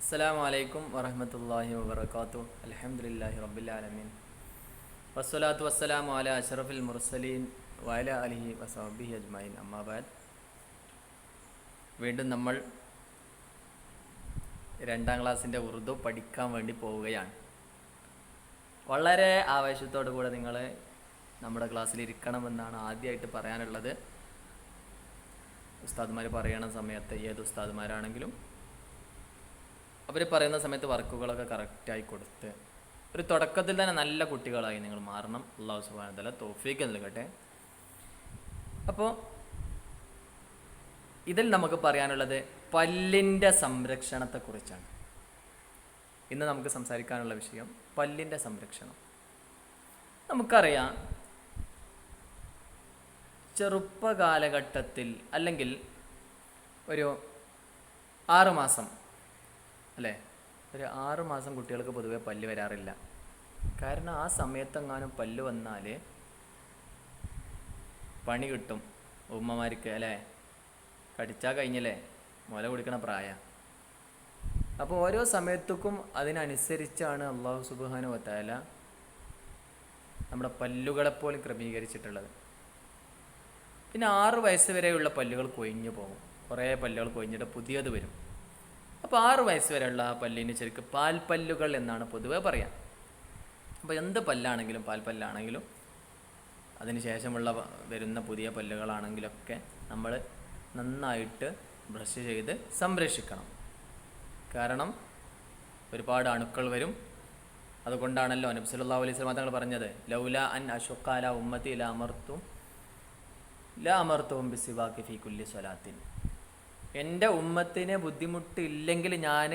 അസ്സലാമു അലൈക്കും വറഹ്മത്തുള്ളാഹി വബറകാതുഹു. അൽഹംദുലില്ലാഹി റബ്ബിൽ ആലമീൻ. വസ്സലാത്തു വസ്സലാമു അലാ അഷ്റഫിൽ മുർസലീൻ വഅലാ ആലിഹി വസഹ്ബിഹി അജ്മഈൻ. അമ്മാ ബഅദ്. വീണ്ടും നമ്മൾ 2ാം ക്ലാസ്സിൻ്റെ ഉറുദു പഠിക്കാൻ വേണ്ടി പോവുകയാണ്. വളരെ ആവേശത്തോടു കൂടെ നിങ്ങൾ നമ്മുടെ ക്ലാസ്സിൽ ഇരിക്കണമെന്നാണ് ആദ്യമായിട്ട് പറയാനുള്ളത്. ഉസ്താദുമാർ പറയണ സമയത്ത് ഏത് ഉസ്താദുമാരാണെങ്കിലും അവർ പറയുന്ന സമയത്ത് വർക്കുകളൊക്കെ കറക്റ്റായി കൊടുത്ത് ഒരു തുടക്കത്തിൽ തന്നെ നല്ല കുട്ടികളായി നിങ്ങൾ മാറണം. അല്ലാഹു സുബ്ഹാനഹു വ തആല തൗഫീഖ് നൽകട്ടെ. അപ്പോൾ ഇതിൽ നമുക്ക് പറയാനുള്ളത് പല്ലിൻ്റെ സംരക്ഷണത്തെക്കുറിച്ചാണ്. ഇന്ന് നമുക്ക് സംസാരിക്കാനുള്ള വിഷയം പല്ലിൻ്റെ സംരക്ഷണം. നമുക്കറിയാം, ചെറുപ്പകാലഘട്ടത്തിൽ അല്ലെങ്കിൽ ഒരു 6 മാസം അല്ലേ, ഒരു 6 മാസം കുട്ടികൾക്ക് പൊതുവെ പല്ല് വരാറില്ല. കാരണം ആ സമയത്തെങ്ങാനും പല്ല് വന്നാൽ പണി കിട്ടും ഉമ്മമാർക്ക് അല്ലേ. കടിച്ചാൽ കഴിഞ്ഞല്ലേ, മുല കുടിക്കണ പ്രായം. അപ്പോൾ ഓരോ സമയത്തേക്കും അതിനനുസരിച്ചാണ് അല്ലാഹു സുബ്ഹാനഹു വ തആല നമ്മുടെ പല്ലുകളെപ്പോലും ക്രമീകരിച്ചിട്ടുള്ളത്. പിന്നെ 6 വയസ്സ് വരെയുള്ള പല്ലുകൾ കൊഴിഞ്ഞു പോകും. കുറേ പല്ലുകൾ കൊഴിഞ്ഞിട്ട് പുതിയത് വരും. അപ്പോൾ 6 വയസ്സ് വരെയുള്ള ആ പല്ലിന് ശരിക്കും പാൽപ്പല്ലുകൾ എന്നാണ് പൊതുവെ പറയാം. അപ്പോൾ എന്ത് പല്ലാണെങ്കിലും, പാൽപ്പല്ലാണെങ്കിലും അതിന് ശേഷമുള്ള വരുന്ന പുതിയ പല്ലുകളാണെങ്കിലൊക്കെ നമ്മൾ നന്നായിട്ട് ബ്രഷ് ചെയ്ത് സംരക്ഷിക്കണം. കാരണം ഒരുപാട് അണുക്കൾ വരും. അതുകൊണ്ടാണല്ലോ നബി സല്ലല്ലാഹു അലൈഹി വസല്ലം തങ്ങൾ പറഞ്ഞത്, ലൗല അൻ അശുഖ അലാ ഉമ്മത്തി ലാ അമർത്തുഹും ബിസ്സിവാകി ഫീ കുല്ലി സ്വലാത്തിൻ. എൻ്റെ ഉമ്മത്തിന് ബുദ്ധിമുട്ടില്ലെങ്കിൽ ഞാൻ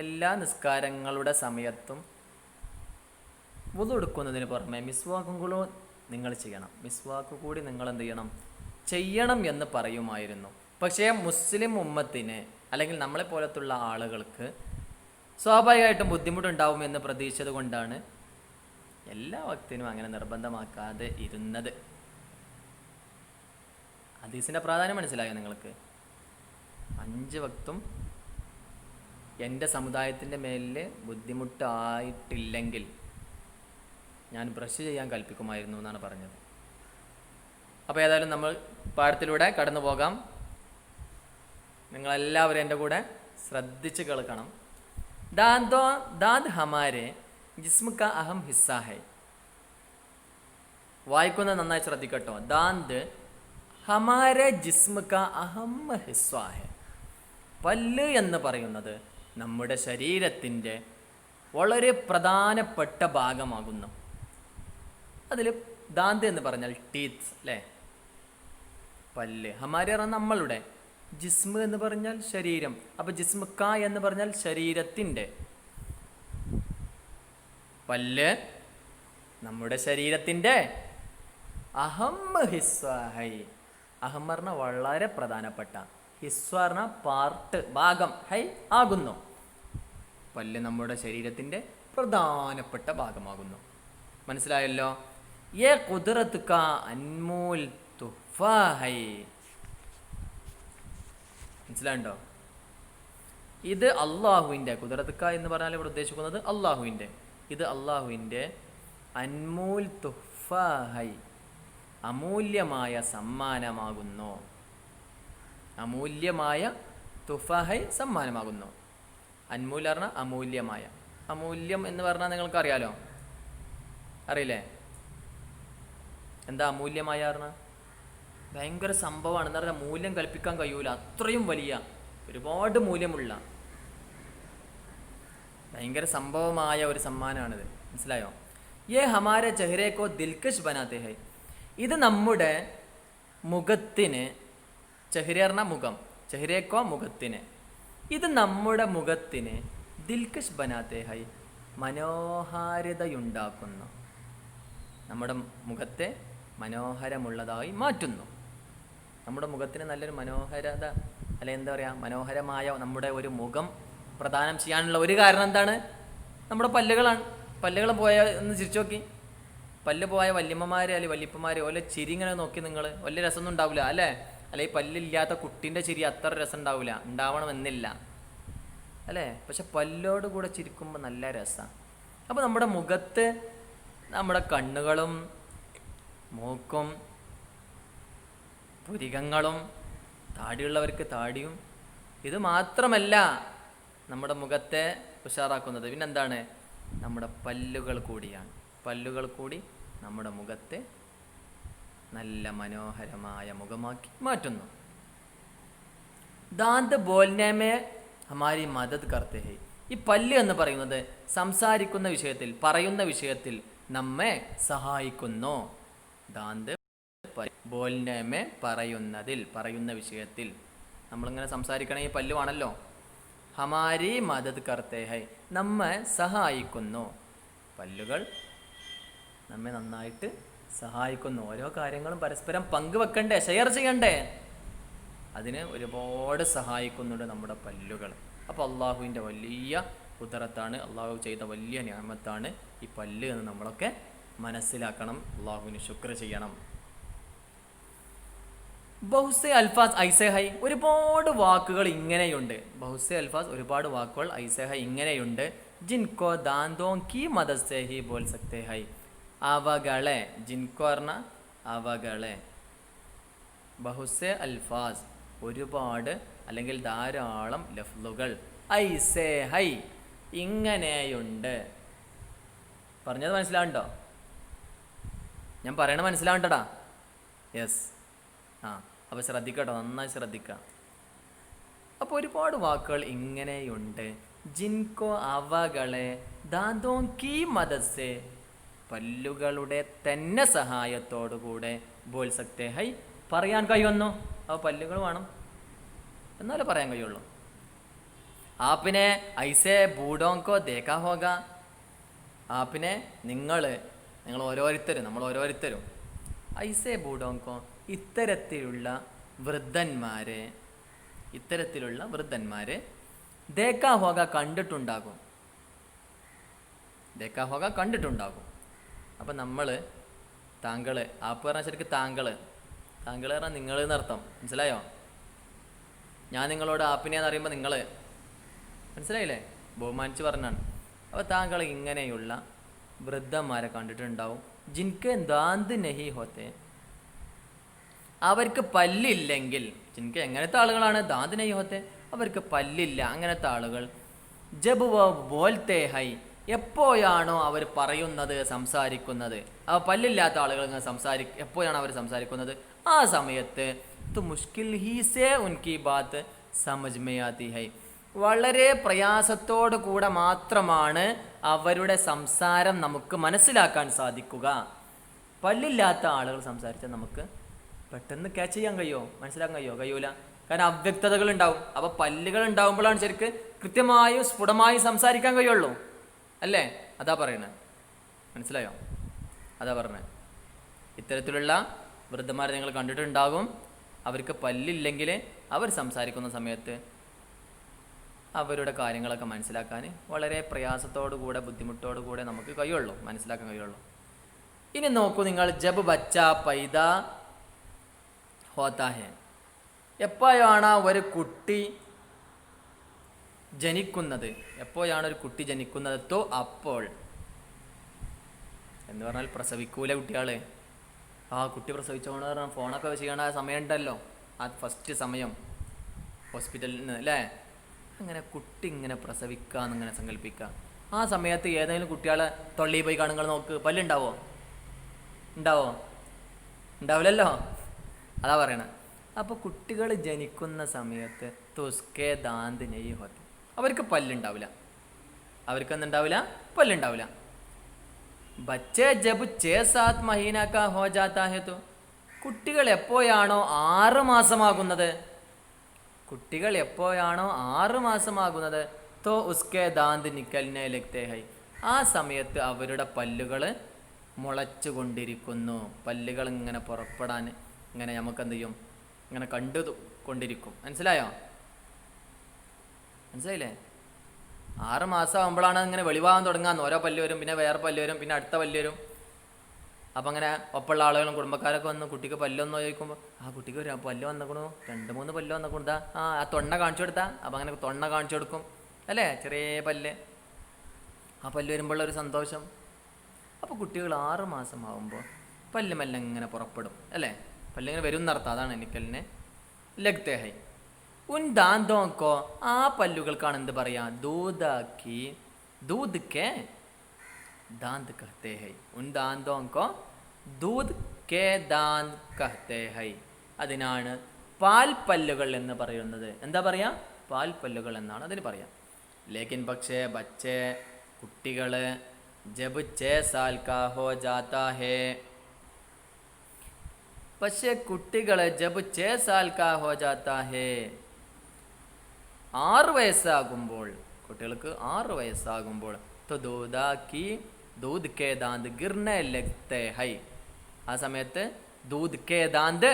എല്ലാ നിസ്കാരങ്ങളുടെ സമയത്തും വുളു എടുക്കുന്നതിന് പുറമെ മിസ്വാക്കും കൂടി നിങ്ങൾ ചെയ്യണം. മിസ്വാക്ക് കൂടി നിങ്ങൾ എന്ത് ചെയ്യണം എന്ന് പറയുമായിരുന്നു. പക്ഷേ മുസ്ലിം ഉമ്മത്തിന് അല്ലെങ്കിൽ നമ്മളെ പോലത്തുള്ള ആളുകൾക്ക് സ്വാഭാവികമായിട്ടും ബുദ്ധിമുട്ടുണ്ടാവും എന്ന് പ്രതീക്ഷിച്ചത് കൊണ്ടാണ് എല്ലാ വക്തിനും അങ്ങനെ നിർബന്ധമാക്കാതെ ഇരുന്നത്. ഹദീസിൻ്റെ പ്രാധാന്യം മനസ്സിലായോ നിങ്ങൾക്ക്? 5 വക്തും എൻ്റെ സമുദായത്തിൻ്റെ മേലിൽ ബുദ്ധിമുട്ടായിട്ടില്ലെങ്കിൽ ഞാൻ ബ്രഷ് ചെയ്യാൻ കൽപ്പിക്കുമായിരുന്നു എന്നാണ് പറഞ്ഞത്. അപ്പോൾ ഏതായാലും നമ്മൾ പാഠത്തിലൂടെ കടന്നു പോകാം. നിങ്ങളെല്ലാവരും എൻ്റെ കൂടെ ശ്രദ്ധിച്ച് കേൾക്കണം. ദാന്ത് ഹമാരെ ജിസ്മ കാ അഹം ഹിസ്സ ഹൈ. വായിക്കുന്നത് നന്നായി ശ്രദ്ധിക്കട്ടോ. ദാന്ത് ഹമാരെ ജിസ്മ കാ അഹം ഹിസ്സ ഹൈ. പല്ല് എന്ന് പറയുന്നത് നമ്മുടെ ശരീരത്തിൻ്റെ വളരെ പ്രധാനപ്പെട്ട ഭാഗമാകുന്നു. അതിൽ ദാന്ത് എന്ന് പറഞ്ഞാൽ ടീത്ത് അല്ലേ, പല്ല്. ഹമാരെ പറഞ്ഞാൽ നമ്മളുടെ, ജിസ്മ് എന്ന് പറഞ്ഞാൽ ശരീരം. അപ്പോൾ ജിസ്മ ക എന്ന് പറഞ്ഞാൽ ശരീരത്തിൻ്റെ. പല്ല് നമ്മുടെ ശരീരത്തിൻ്റെ അഹം ഹിസ്വഹൈ. അഹം പറഞ്ഞാൽ വളരെ പ്രധാനപ്പെട്ട, ഹിസ്വ പറഞ്ഞാൽ പാർട്ട്, ഭാഗം, ഹൈ ആകുന്നു. പല്ല് നമ്മുടെ ശരീരത്തിൻ്റെ പ്രധാനപ്പെട്ട ഭാഗമാകുന്നു. മനസ്സിലായല്ലോ? യേ ഖുദ്റത്ത് കാ അൻമോൽ തുഹ്ഫ ഹൈ. മനസ്സിലായുണ്ടോ? ഇത് അള്ളാഹുവിൻ്റെ കുദറത്തുക്ക എന്ന് പറഞ്ഞാൽ ഇവിടെ ഉദ്ദേശിക്കുന്നത് അള്ളാഹുവിൻ്റെ. ഇത് അള്ളാഹുവിൻ്റെ അൻമൂൽ തുഹ്ഫ ഹൈ, അമൂല്യമായ സമ്മാനമാകുന്നു. അമൂല്യമായ തുഹ്ഫ ഹൈ, സമ്മാനമാകുന്നു. അൻമൂൽ പറഞ്ഞാൽ അമൂല്യമായ. അമൂല്യം എന്ന് പറഞ്ഞാൽ നിങ്ങൾക്കറിയാലോ, അറിയില്ലേ? എന്താ അമൂല്യമായ പറഞ്ഞാൽ? ഭയങ്കര സംഭവമാണ്. എന്താ പറയുക, മൂല്യം കൽപ്പിക്കാൻ കഴിയൂല, അത്രയും വലിയ, ഒരുപാട് മൂല്യമുള്ള ഭയങ്കര സംഭവമായ ഒരു സമ്മാനമാണിത്. മനസ്സിലായോ? യേ ഹമാരെ ചെഹ്റേക്കോ ദിൽകഷ് ബനാത്തെ ഹൈ. ഇത് നമ്മുടെ മുഖത്തിന്, ചെഹ്റ മുഖം, ചെഹ്റേക്കോ മുഖത്തിന്, ഇത് നമ്മുടെ മുഖത്തിന് ദിൽകഷ് ബനാത്തെ ഹൈ, മനോഹാരിതയുണ്ടാക്കുന്നു. നമ്മുടെ മുഖത്തെ മനോഹരമുള്ളതായി മാറ്റുന്നു. നമ്മുടെ മുഖത്തിന് നല്ലൊരു മനോഹരത, അല്ലെ എന്താ പറയുക, മനോഹരമായ നമ്മുടെ ഒരു മുഖം പ്രദാനം ചെയ്യാനുള്ള ഒരു കാരണം എന്താണ്? നമ്മുടെ പല്ലുകളാണ്. പല്ലുകൾ പോയ ഒന്ന് ചിരിച്ചു നോക്കി. പല്ല് പോയ വല്യമ്മമാർ അല്ലെങ്കിൽ വല്യപ്പന്മാർ ഓലെ ചിരി ഇങ്ങനെ നോക്കി നിങ്ങൾ, വലിയ രസമൊന്നും ഉണ്ടാവില്ല അല്ലേ. അല്ലെങ്കിൽ പല്ലില്ലാത്ത കുട്ടീൻ്റെ ചിരി അത്ര രസം ഉണ്ടാവില്ല, ഉണ്ടാവണമെന്നില്ല. അല്ലേ? പക്ഷെ പല്ലോട് കൂടെ ചിരിക്കുമ്പോൾ നല്ല രസമാണ്. അപ്പോൾ നമ്മുടെ മുഖത്ത് നമ്മുടെ കണ്ണുകളും മൂക്കും പുരികങ്ങളും താടിയുള്ളവർക്ക് താടിയും ഇത് മാത്രമല്ല നമ്മുടെ മുഖത്തെ ഉഷാറാക്കുന്നത്, പിന്നെന്താണ്? നമ്മുടെ പല്ലുകൾ കൂടിയാണ്. പല്ലുകൾ കൂടി നമ്മുടെ മുഖത്തെ നല്ല മനോഹരമായ മുഖമാക്കി മാറ്റുന്നു. ദാന്ത് ബോൽനേമേ ഹമാരി മദത് കർത്തേ ഹൈ. ഈ പല്ല് എന്ന് പറയുന്നത് സംസാരിക്കുന്ന വിഷയത്തിൽ, പറയുന്ന വിഷയത്തിൽ നമ്മെ സഹായിക്കുന്നു. ദാന്ത് ബോൽനേമേ പറയുന്നതിൽ, പറയുന്ന വിഷയത്തിൽ നമ്മളിങ്ങനെ സംസാരിക്കണേ ഈ പല്ലുവാണല്ലോ. ഹമാരി മദത് കർത്തേ ഹൈ, നമ്മെ സഹായിക്കുന്നു. പല്ലുകൾ നമ്മെ നന്നായിട്ട് സഹായിക്കുന്നു. ഓരോ കാര്യങ്ങളും പരസ്പരം പങ്കുവെക്കണ്ടേ, ഷെയർ ചെയ്യണ്ടേ, അതിന് ഒരുപാട് സഹായിക്കുന്നുണ്ട് നമ്മുടെ പല്ലുകൾ. അപ്പോൾ അള്ളാഹുവിൻ്റെ വലിയ കുദറത്താണ്, അള്ളാഹു ചെയ്ത വലിയ നിഅമത്താണ് ഈ പല്ല് എന്ന് നമ്മളൊക്കെ മനസ്സിലാക്കണം. അള്ളാഹുവിന് ശുക്ർ ചെയ്യണം. ബഹുസെ അൽഫാസ് ഐസെ ഹൈ, ഒരുപാട് വാക്കുകൾ ഇങ്ങനെയുണ്ട്. ബഹുസെ അൽഫാസ്, ഒരുപാട് വാക്കുകൾ ഐസെ ഹൈ ഇങ്ങനെയുണ്ട്. ജിൻകോ ദാന്തോ കി മദദ് സെ ഹി ബോൽ സക്തേ ഹൈ. അവകളെ, ജിൻകോ പറഞ്ഞ അവകളെ, ബഹുസെ അൽഫാസ് ഒരുപാട് അല്ലെങ്കിൽ ധാരാളം ലഫ്ലുകൾ, ഐസെ ഹൈ ഇങ്ങനെയുണ്ട്. പറഞ്ഞത് മനസ്സിലാവുണ്ടോ? ഞാൻ പറയണത് മനസ്സിലാവണ്ടടാ? യെസ്. അപ്പോൾ ശ്രദ്ധിക്കട്ടോ, നന്നായി ശ്രദ്ധിക്കുക. അപ്പോൾ ഒരുപാട് വാക്കുകൾ ഇങ്ങനെയുണ്ട്. ജിൻകോ അവകളെ ദാന്തോ കി മദസെ പല്ലുകളുടെ തന്നെ സഹായത്തോടുകൂടെ ബോൽ സക്തേ ഹൈ പറയാൻ കഴിയുന്നു. അപ്പോൾ പല്ലുകൾ വേണം എന്നാലേ പറയാൻ കഴിയുള്ളൂ. ആപ്പിനെ ഐസെ ബൂഡോങ്കോ ദേക്കാ ഹോഗ. ആപ്പിനെ നമ്മൾ ഓരോരുത്തരും ഐസെ ബൂഡോങ്കോ ഇത്തരത്തിലുള്ള വൃദ്ധന്മാരെ ദേക്കാ ഹോഗ കണ്ടിട്ടുണ്ടാകും. അപ്പം നമ്മൾ താങ്കൾ, ആപ്പ് പറഞ്ഞാൽ ശരിക്കും താങ്കൾ പറഞ്ഞാൽ നിങ്ങൾ എന്നർത്ഥം. മനസ്സിലായോ? ഞാൻ നിങ്ങളോട് ആപ്പിനെന്ന് പറയുമ്പോൾ നിങ്ങൾ, മനസ്സിലായില്ലേ? ബഹുമാനിച്ച് പറഞ്ഞാണ്. അപ്പോൾ താങ്കൾ ഇങ്ങനെയുള്ള വൃദ്ധന്മാരെ കണ്ടിട്ടുണ്ടാവും. ജിൻക്ക് ദാന്ത് നഹി ഹോത്തെ, അവർക്ക് പല്ലില്ലെങ്കിൽ. ജിൻക്ക് എങ്ങനത്തെ ആളുകളാണ്? ദാന്ത് നഹി ഹോത്തെ, അവർക്ക് പല്ലില്ല. അങ്ങനത്തെ ആളുകൾ ജബ് വോ ബോൽത്തേ ഹൈ, എപ്പോഴാണോ അവർ പറയുന്നത്, സംസാരിക്കുന്നത്, പല്ലില്ലാത്ത ആളുകൾ എപ്പോഴാണ് അവർ സംസാരിക്കുന്നത്, ആ സമയത്ത് तो मुश्किल ही से उनकी बात समझ में आती है, വളരെ പ്രയാസത്തോടു കൂടെ മാത്രമാണ് അവരുടെ സംസാരം നമുക്ക് മനസ്സിലാക്കാൻ സാധിക്കുക. പല്ലില്ലാത്ത ആളുകൾ സംസാരിച്ചാൽ നമുക്ക് പെട്ടെന്ന് ക്യാച്ച് ചെയ്യാൻ കഴിയുമോ, മനസ്സിലാക്കാൻ കഴിയൂല. കാരണം അവ്യക്തതകൾ ഉണ്ടാവും. അപ്പോൾ പല്ലുകൾ ഉണ്ടാവുമ്പോഴാണ് ശരിക്ക് കൃത്യമായും സ്ഫുടമായും സംസാരിക്കാൻ കഴിയുള്ളൂ, അല്ലേ? അതാ പറയണത്. മനസ്സിലായോ? അതാ പറഞ്ഞത്. ഇത്തരത്തിലുള്ള വൃദ്ധന്മാരെ നിങ്ങൾ കണ്ടിട്ടുണ്ടാകും. അവർക്ക് പല്ലില്ലെങ്കിൽ അവർ സംസാരിക്കുന്ന സമയത്ത് അവരുടെ കാര്യങ്ങളൊക്കെ മനസ്സിലാക്കാൻ വളരെ പ്രയാസത്തോടുകൂടെ, ബുദ്ധിമുട്ടോടുകൂടെ നമുക്ക് കഴിയുള്ളൂ, മനസ്സിലാക്കാൻ കഴിയുള്ളൂ. ഇനി നോക്കൂ നിങ്ങൾ, ജബ് ബച്ച പൈദ ഹോത്താ ഹെ, എപ്പോഴാണ് ഒരു കുട്ടി ജനിക്കുന്നത്, തോ അപ്പോൾ എന്ന് പറഞ്ഞാൽ പ്രസവിക്കൂല കുട്ടികളെ. കുട്ടി പ്രസവിച്ചോണ്ട് പറഞ്ഞാൽ ഫോണൊക്കെ ചെയ്യണ സമയം ഉണ്ടല്ലോ, ആ ഫസ്റ്റ് സമയം ഹോസ്പിറ്റലിൽ നിന്ന്, അല്ലേ? അങ്ങനെ കുട്ടി ഇങ്ങനെ പ്രസവിക്കാന്നിങ്ങനെ സങ്കല്പിക്കുക. ആ സമയത്ത് ഏതെങ്കിലും കുട്ടികളെ തൊള്ളി പോയി കാണുങ്ങൾ നോക്ക്, പല്ലുണ്ടാവോ? ഉണ്ടാവില്ലല്ലോ. അതാ പറയണത്. അപ്പോൾ കുട്ടികൾ ജനിക്കുന്ന സമയത്ത് തുസ്കെ ദാന്ത് നെയ്യ് ഹോത്തി, അവർക്ക് പല്ലുണ്ടാവില്ല. പല്ലുണ്ടാവില്ല. ബച്ചേ ജബ് 6-7 മഹീന കാ ഹോ ജാതാ ഹെ തോ, കുട്ടികൾ എപ്പോഴാണോ 6 മാസമാകുന്നത്, തോ ഉസ്കെ ദാന്ത് നിക്കൽനെ ലഗ്തേ ഹൈ, ആ സമയത്ത് അവരുടെ പല്ലുകൾ മുളച്ചു കൊണ്ടിരിക്കുന്നു. പല്ലുകൾ ഇങ്ങനെ പുറപ്പെടാൻ ഇങ്ങനെ നമുക്കെന്ത് ചെയ്യും, ഇങ്ങനെ കൊണ്ടിരിക്കും. മനസ്സിലായില്ലേ? 6 മാസം ആകുമ്പോഴാണ് ഇങ്ങനെ വെളിവാകാൻ തുടങ്ങാന്ന്. ഓരോ പല്ല് വരും, പിന്നെ വേറെ പല്ല് വരും, പിന്നെ അടുത്ത പല്ല് വരും. അപ്പം അങ്ങനെ ഒപ്പമുള്ള ആളുകളും കുടുംബക്കാരൊക്കെ വന്ന് കുട്ടിക്ക് പല്ലൊന്ന് ചോദിക്കുമ്പോൾ, കുട്ടിക്ക് പല്ല് വന്നേക്കണു, 2-3 പല്ല് വന്നേക്കണു, ആ തൊണ്ണ കാണിച്ചു കൊടുത്താ. അപ്പം അങ്ങനെ തൊണ്ണ കാണിച്ചു കൊടുക്കും, അല്ലേ? ചെറിയ പല്ല്, ആ പല്ല് വരുമ്പോഴുള്ള ഒരു സന്തോഷം. അപ്പോൾ കുട്ടികൾ 6 മാസമാകുമ്പോൾ പല്ല് മെല്ലെ ഇങ്ങനെ പുറപ്പെടും അല്ലേ? പല്ലിങ്ങനെ വരും എന്നർത്ഥം. അതാണ് നിക്കലിനെ ലഗ്തേ ഹൈ. ഉൻ ദാന്തോക്കോ, ആ പല്ലുകൾക്കാണ് എന്ത് പറയാ? ദൂദാക്കി ദൂദ് കെ ദാന്ത് കഹ്തേ ഹൈ. ഉൻ ദാന്തോക്കോ ദൂദ് കെ ദാന്ത് കഹ്തേ ഹൈ. അതിനാണ് പാൽപ്പല്ലുകൾ എന്ന് പറയുന്നത്. എന്താ പറയാ? പാൽപ്പല്ലുകൾ എന്നാണ് അതിന് പറയാം. ലേക്കിൻ പക്ഷേ ബച്ചേ, കുട്ടികൾ, ജബ് 6 സാൽ കാ ഹോ ജാതാ ഹേ, പക്ഷേ കുട്ടികൾ ജബ് 6 സാൽ കാ ഹോ ജാതാ ഹേ, 6 വയസ്സാകുമ്പോൾ, കുട്ടികൾക്ക് 6 വയസ്സാകുമ്പോൾ തോ ദൂദാക്കി ദൂദ് കെ ദാന്ത് ഗിർനെ ലഗ്തേ ഹൈ. ആ സമയത്ത് ദൂദ് കെ ദാന്ത്,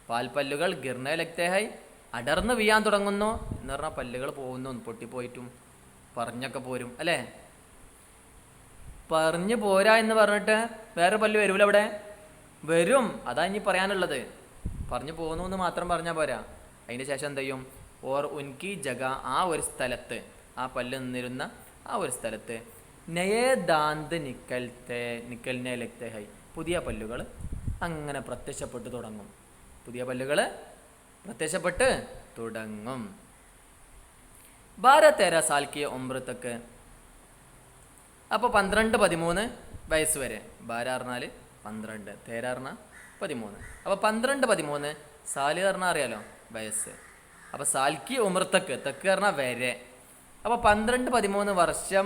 പാൽപ്പല്ലുകൾ, ഗിർനെ ലഗ്തേ ഹൈ, അടർന്ന് വീയാൻ തുടങ്ങുന്നു എന്ന് പറഞ്ഞാൽ പല്ലുകൾ പോകുന്നു, പൊട്ടിപ്പോയിട്ടും പറഞ്ഞൊക്കെ പോരും അല്ലേ? പറഞ്ഞു പോരാ എന്ന് പറഞ്ഞിട്ട് വേറെ പല്ല് വരൂല അവിടെ? വരും. അതാ ഇനി പറയാനുള്ളത്. പറഞ്ഞു പോകുന്നു എന്ന് മാത്രം പറഞ്ഞാൽ പോരാ. അതിന് ശേഷം എന്ത് ചെയ്യും? ഓർ ഉൻകി ജഗ, ആ ഒരു സ്ഥലത്ത്, ആ പല്ല് നിന്നിരുന്ന ആ ഒരു സ്ഥലത്ത് നയേ ദാന്ത് നിക്കൽനെ ലഗ്തേ ഹൈ, പുതിയ പല്ലുകൾ അങ്ങനെ പ്രത്യക്ഷപ്പെട്ട് തുടങ്ങും. പുതിയ പല്ലുകൾ പ്രത്യക്ഷപ്പെട്ട് തുടങ്ങും. 12-13 സാൽ കി ഉംർ തക്ക്, അപ്പോൾ 12-13 വയസ്സ് വരെ. 12 പറഞ്ഞാൽ 12, 13 പറഞ്ഞാൽ 13. അപ്പോൾ 12-13 സാല് പറഞ്ഞാൽ അറിയാലോ വയസ്സ്. അപ്പോൾ സാൽക്കി ഉംർ തക്ക്, തക്ക് പറഞ്ഞാൽ വരെ. അപ്പോൾ 12-13 വർഷം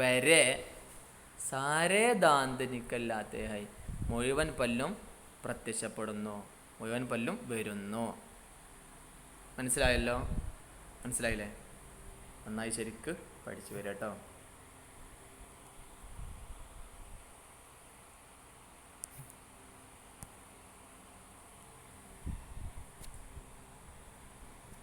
വരെ സാരേ ദാന്ത് നിക്കല്ലാത്തേ ഹൈ, മുഴുവൻ പല്ലും പ്രത്യക്ഷപ്പെടുന്നു, മുഴുവൻ പല്ലും വരുന്നു. മനസ്സിലായല്ലോ? മനസ്സിലായില്ലേ? നന്നായി ശരിക്ക് പഠിച്ചു വരാം കേട്ടോ.